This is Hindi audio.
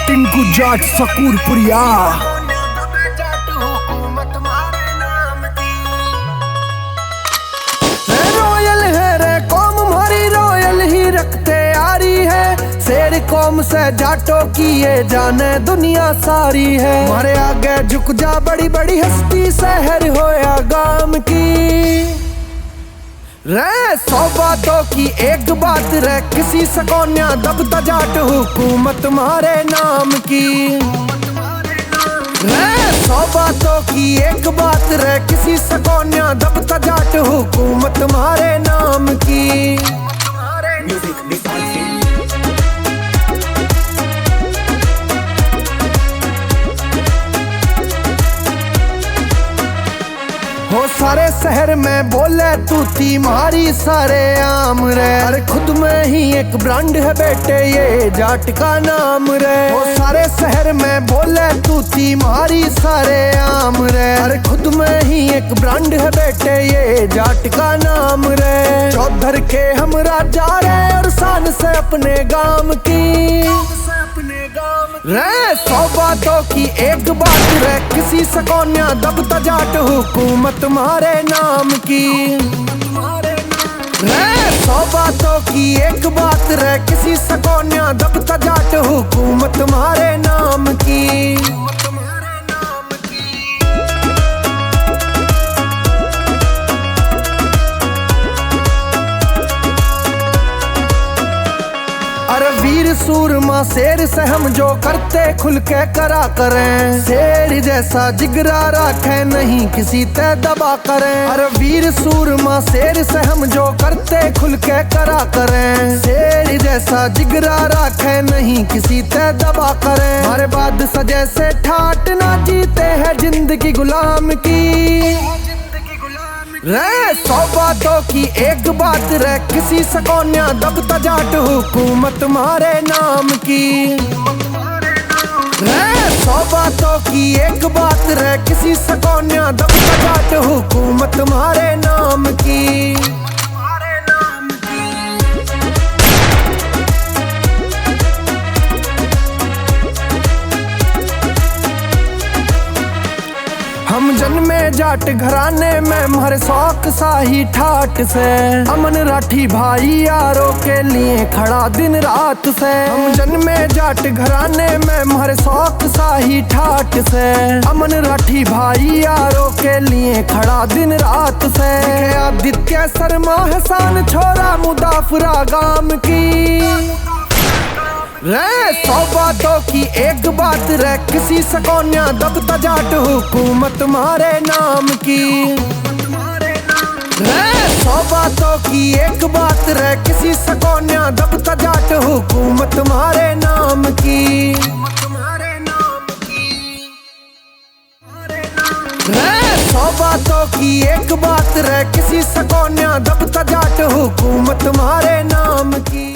टिंकू जाट सकूरपुरिया। रोयल है रे कौम हमारी, रोयल ही रखते यारी है। शेर कौम से जाटो की ये जाने दुनिया सारी है। हमारे आगे झुक जा बड़ी बड़ी हस्ती, शहर हो या गांव की रे। 100 बातों की एक बात रे, किसी सकोन्या दबता जाट हुकूमत मारे नाम की रे। 100 बातों की एक बात रे, किसी सकोन्या दबता जाट हुकूमत मारे नाम की। हो सारे शहर में बोले तू थी मारी सारे आम रे। अरे खुद में ही एक ब्रांड है बेटे ये जाट का नाम रे। हो सारे शहर में बोले तू थी मारी सारे आम रे। अरे खुद में ही एक ब्रांड है बेटे ये जाट का नाम रे। चौधर के हम राजा रे और शान से अपने गांव की रे। 100 बातों की एक बात रे, किसी सकोन्या दबता जाट हुकूमत मारे नाम की रे। 100 बातों की एक बात रे, किसी सकोन्या दबता जाट हुकूमत मारे नाम की। अरे वीर सूरमा शेर से हम जो करते खुल के करा करें। शेर जैसा जिगरा रखे नहीं किसी ते दबा करें। अरे वीर सूरमा शेर से हम जो करते खुल के करा करें। शेर जैसा जिगरा रखे नहीं किसी ते दबा करें। हमारे बाद सजे से ठाट ना जीते हैं जिंदगी गुलाम की रे। 100 बातों की एक बात रे, किसी सकोन्या दबता जाट हुकूमत मारे नाम की रे। 100 बातों की एक बात रे, किसी सकोन्या दबता जाट हुकूमत मारे नाम की। हम जन्मे जाट घराने में हमारे शौक शाही ठाट से। अमन राठी भाई यारों के लिए खड़ा दिन रात से। हम जन्मे जाट घराने में हमारे शौक शाही ठाट से। अमन राठी भाई यारों के लिए खड़ा दिन रात से। आदित्य शर्मा हसान छोरा मुदाफरा गाम की रे। 100 बातों की एक बात रे, किसी सकोन्या दबता जाट हुकूमत मारे नाम की रे। 100 बातों की एक बात रे, किसी सकोन्या दबता जाट हुकूमत मारे नाम की रे। 100 बातों की एक बात रे, किसी सकोन्या दबता जाट हुकूमत मारे नाम की।